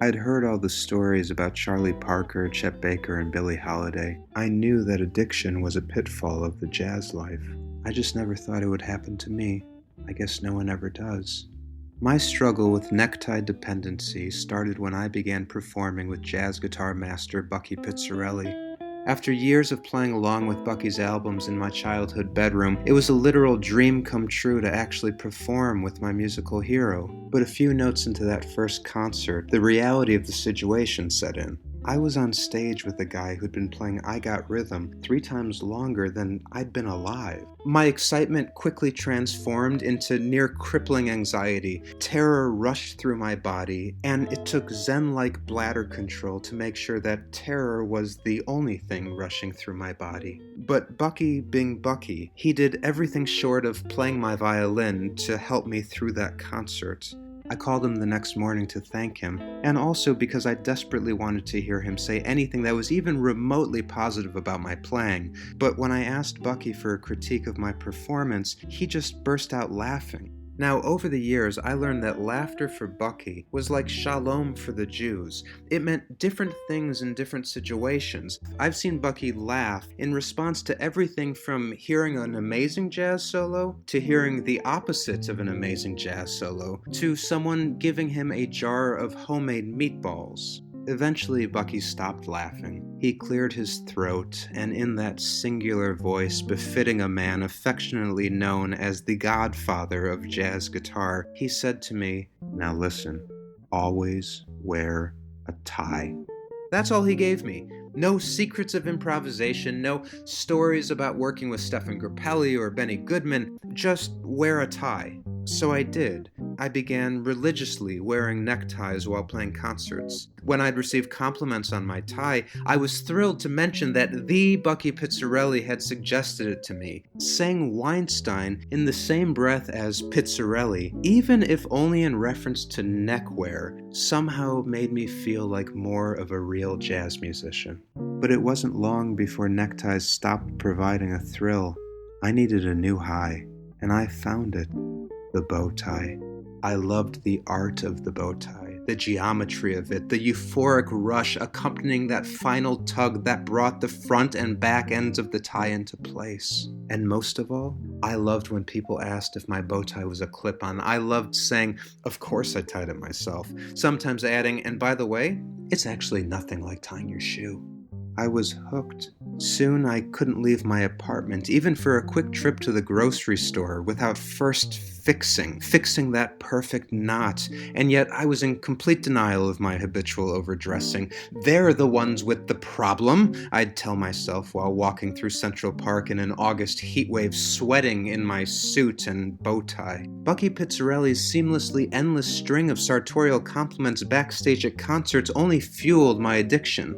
I'd heard all the stories about Charlie Parker, Chet Baker, and Billie Holiday. I knew that addiction was a pitfall of the jazz life. I just never thought it would happen to me. I guess no one ever does. My struggle with necktie dependency started when I began performing with jazz guitar master Bucky Pizzarelli. After years of playing along with Bucky's albums in my childhood bedroom, it was a literal dream come true to actually perform with my musical hero. But a few notes into that first concert, the reality of the situation set in. I was on stage with a guy who'd been playing I Got Rhythm 3 times longer than I'd been alive. My excitement quickly transformed into near crippling anxiety. Terror rushed through my body, and it took Zen-like bladder control to make sure that terror was the only thing rushing through my body. But Bucky being Bucky, he did everything short of playing my violin to help me through that concert. I called him the next morning to thank him, and also because I desperately wanted to hear him say anything that was even remotely positive about my playing. But when I asked Bucky for a critique of my performance, he just burst out laughing. Now, over the years, I learned that laughter for Bucky was like shalom for the Jews. It meant different things in different situations. I've seen Bucky laugh in response to everything from hearing an amazing jazz solo, to hearing the opposite of an amazing jazz solo, to someone giving him a jar of homemade meatballs. Eventually, Bucky stopped laughing. He cleared his throat, and in that singular voice befitting a man affectionately known as the godfather of jazz guitar, he said to me, "Now listen, always wear a tie." That's all he gave me. No secrets of improvisation, no stories about working with Stephen Grappelli or Benny Goodman, just wear a tie. So I did. I began religiously wearing neckties while playing concerts. When I'd received compliments on my tie, I was thrilled to mention that the Bucky Pizzarelli had suggested it to me. Saying Weinstein in the same breath as Pizzarelli, even if only in reference to neckwear, somehow made me feel like more of a real jazz musician. But it wasn't long before neckties stopped providing a thrill. I needed a new high, and I found it. The bow tie. I loved the art of the bow tie, the geometry of it, the euphoric rush accompanying that final tug that brought the front and back ends of the tie into place. And most of all, I loved when people asked if my bow tie was a clip-on. I loved saying, "Of course I tied it myself," sometimes adding, "And by the way, it's actually nothing like tying your shoe." I was hooked. Soon I couldn't leave my apartment, even for a quick trip to the grocery store, without first fixing that perfect knot. And yet I was in complete denial of my habitual overdressing. "They're the ones with the problem," I'd tell myself while walking through Central Park in an August heatwave, sweating in my suit and bow tie. Bucky Pizzarelli's seamlessly endless string of sartorial compliments backstage at concerts only fueled my addiction.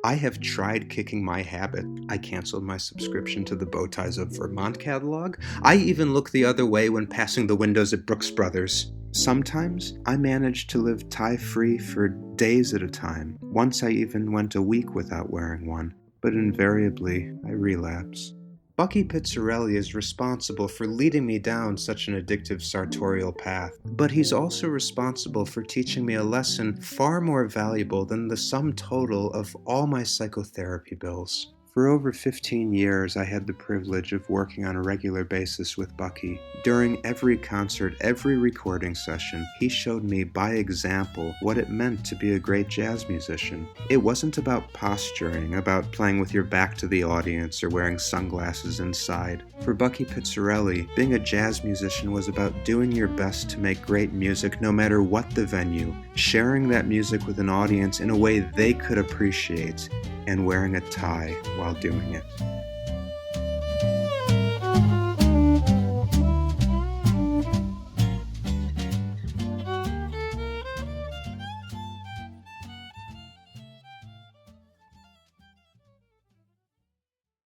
I have tried kicking my habit. I canceled my subscription to the Bow Ties of Vermont catalog. I even look the other way when passing the windows at Brooks Brothers. Sometimes I managed to live tie-free for days at a time. Once I even went a week without wearing one, but invariably I relapse. Bucky Pizzarelli is responsible for leading me down such an addictive sartorial path, but he's also responsible for teaching me a lesson far more valuable than the sum total of all my psychotherapy bills. For over 15 years, I had the privilege of working on a regular basis with Bucky. During every concert, every recording session, he showed me by example what it meant to be a great jazz musician. It wasn't about posturing, about playing with your back to the audience or wearing sunglasses inside. For Bucky Pizzarelli, being a jazz musician was about doing your best to make great music no matter what the venue, sharing that music with an audience in a way they could appreciate, and wearing a tie while doing it.